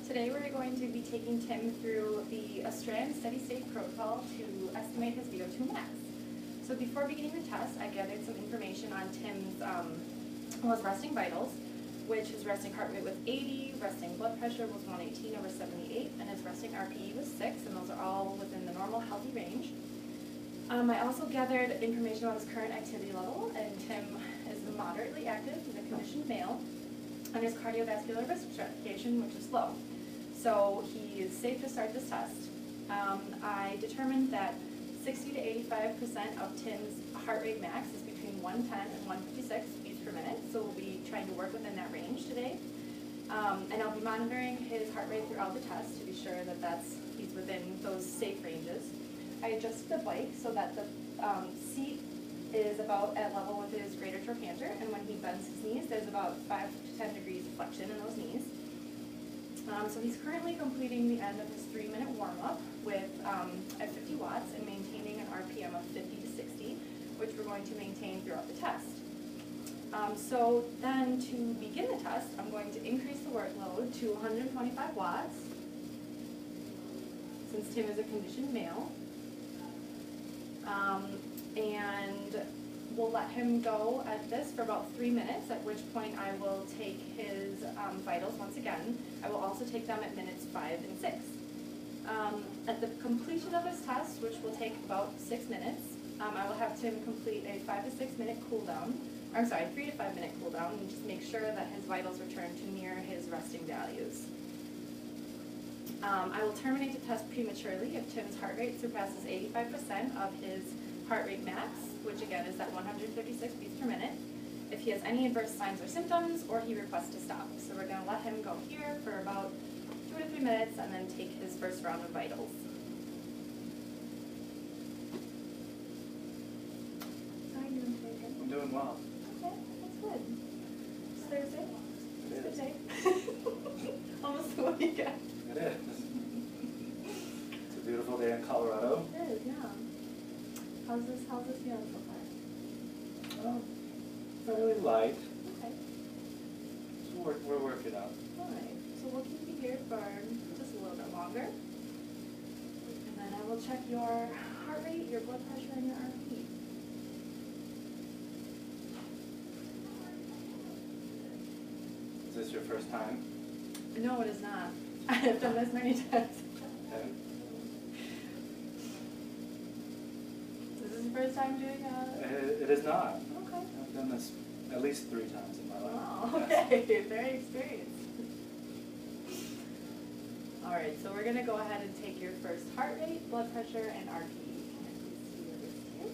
Today we're going to be taking Tim through the Astrand steady state protocol to estimate his VO2 max. So before beginning the test, I gathered some information on Tim's his resting vitals, which his resting heart rate was 80, resting blood pressure was 118/78, and his resting RPE was 6, and those are all within the normal healthy range. I also gathered information about his current activity level, and Tim is moderately active, he's a conditioned male, and his cardiovascular risk stratification, which is low. So he is safe to start this test. I determined that 60 to 85% of Tim's heart rate max is between 110 and 156 beats per minute, so we'll be trying to work within that range today. And I'll be monitoring his heart rate throughout the test to be sure that he's within those safe ranges. I adjusted the bike so that the seat is about at level with his greater trochanter, and when he bends his knees, there's about 5 to 10 degrees of flexion in those knees. So he's currently completing the end of his 3-minute warm-up with at 50 watts and maintaining an RPM of 50 to 60, which we're going to maintain throughout the test. So then to begin the test, I'm going to increase the workload to 125 watts, since Tim is a conditioned male. And we'll let him go at this for about 3 minutes, at which point I will take his vitals once again. I will also take them at minutes 5 and 6. At the completion of this test, which will take about 6 minutes, I will have Tim complete a 5 to 6 minute cool down, 3 to 5 minute cool down, and just make sure that his vitals return to near his resting values. I will terminate the test prematurely if Tim's heart rate surpasses 85% of his heart rate max, which again is at 156 beats per minute, if he has any adverse signs or symptoms, or he requests to stop. So we're going to let him go here for about 2 to 3 minutes and then take his first round of vitals. How are you doing today, Tim? I'm doing well. Okay, that's good. It's Thursday? It It's a is. good day. Almost the weekend. It is. It's a beautiful day in Colorado. It is, yeah. How's this feeling so far? Fairly light. Okay. So we're working out. Alright, so we'll keep you here for just a little bit longer. And then I will check your heart rate, your blood pressure, and your RPE. Is this your first time? No, it is not. I have done this many times. Okay. Is this your first time doing It is not. Okay. I've done this at least 3 times in my life. Oh, Yes. okay. Very experienced. Alright, so we're going to go ahead and take your first heart rate, blood pressure, and RPE. Can I please see your wrist here?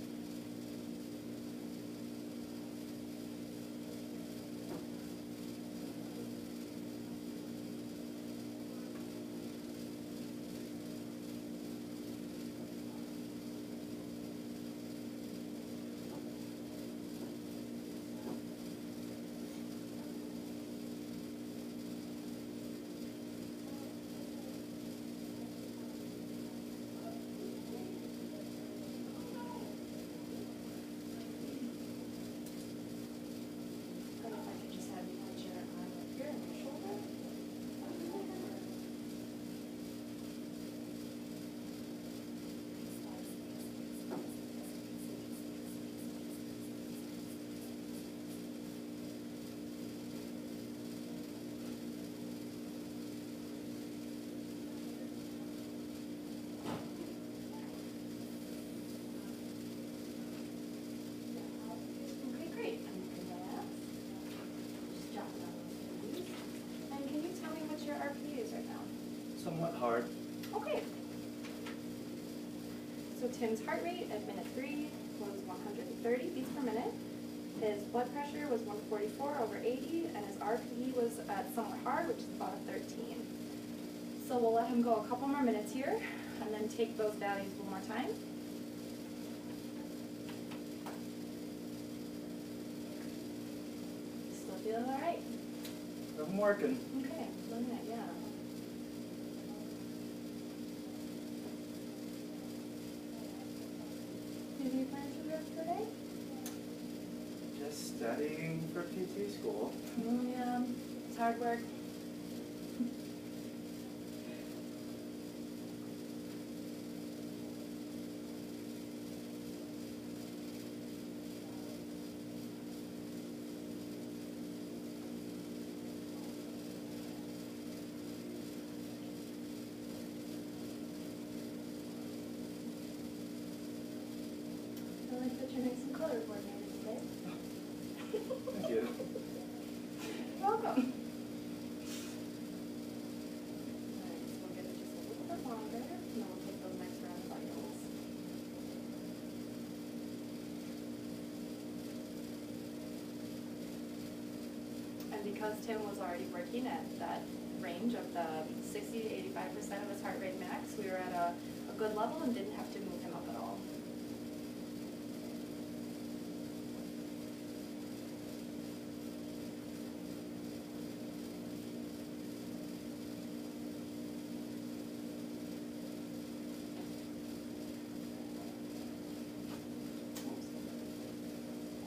Somewhat hard. Okay. So Tim's heart rate at minute 3 was 130 beats per minute. His blood pressure was 144/80, and his RPE was at somewhat hard, which is about a 13. So we'll let him go a couple more minutes here, and then take those values one more time. Still feeling all right? I'm working. Okay, 1 minute, yeah. Any plans for the rest of the day? Just studying for PT school. Yeah, it's hard work. because Tim was already working at that range of the 60 to 85% of his heart rate max, we were at a good level and didn't have to move him up at all.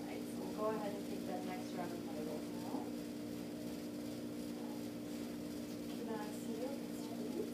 Alright, so we'll go ahead and take that next round of vitals now. Can I see your please?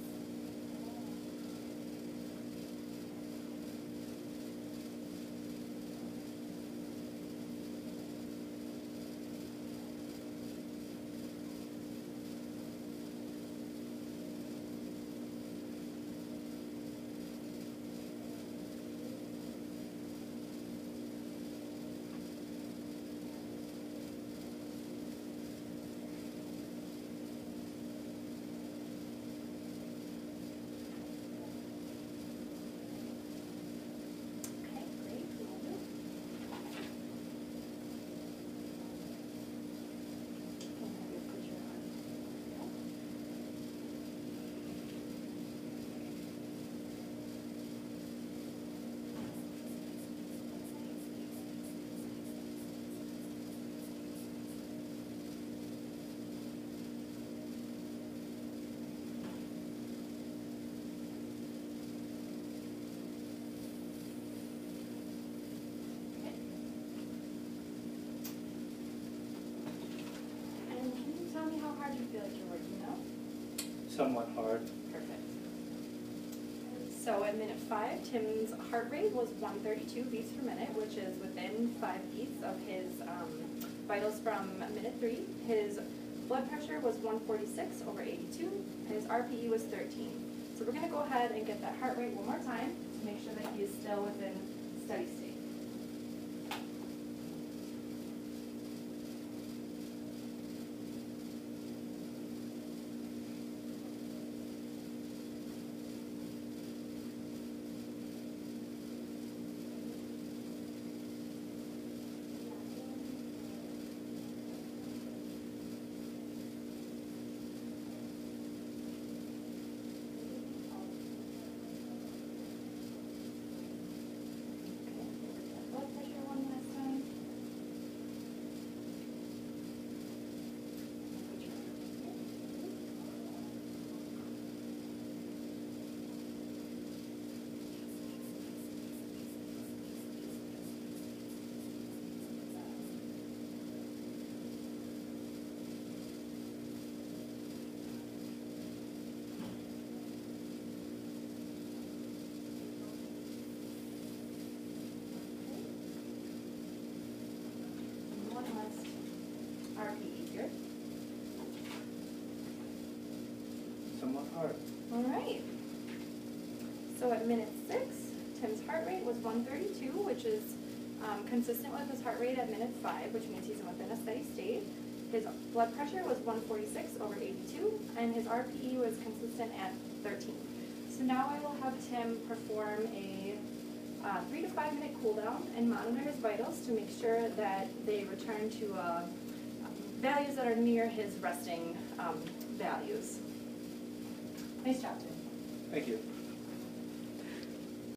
Okay, great. Will do. Can I have you put your arm down? Okay. And can you tell me how hard you feel like you're working now? Somewhat hard. Perfect. So at minute 5, Tim's heart rate was 132 beats per minute, which is within 5 beats of his vitals from minute 3. His blood pressure was 146 over 82, and his RPE was 13. So we're going to go ahead and get that heart rate one more time to make sure that he is still within steady state. Blood pressure one last time. One last RPE here. Somewhat hard. All right. So at minute 6, Tim's heart rate was 132, which is consistent with his heart rate at minute 5, which means he's within a steady state. His blood pressure was 146 over 82, and his RPE was consistent at 13. So now I will have Tim perform a 3 to 5 minute cool down and monitor his vitals to make sure that they return to values that are near his resting values. Nice job, Tim. Thank you.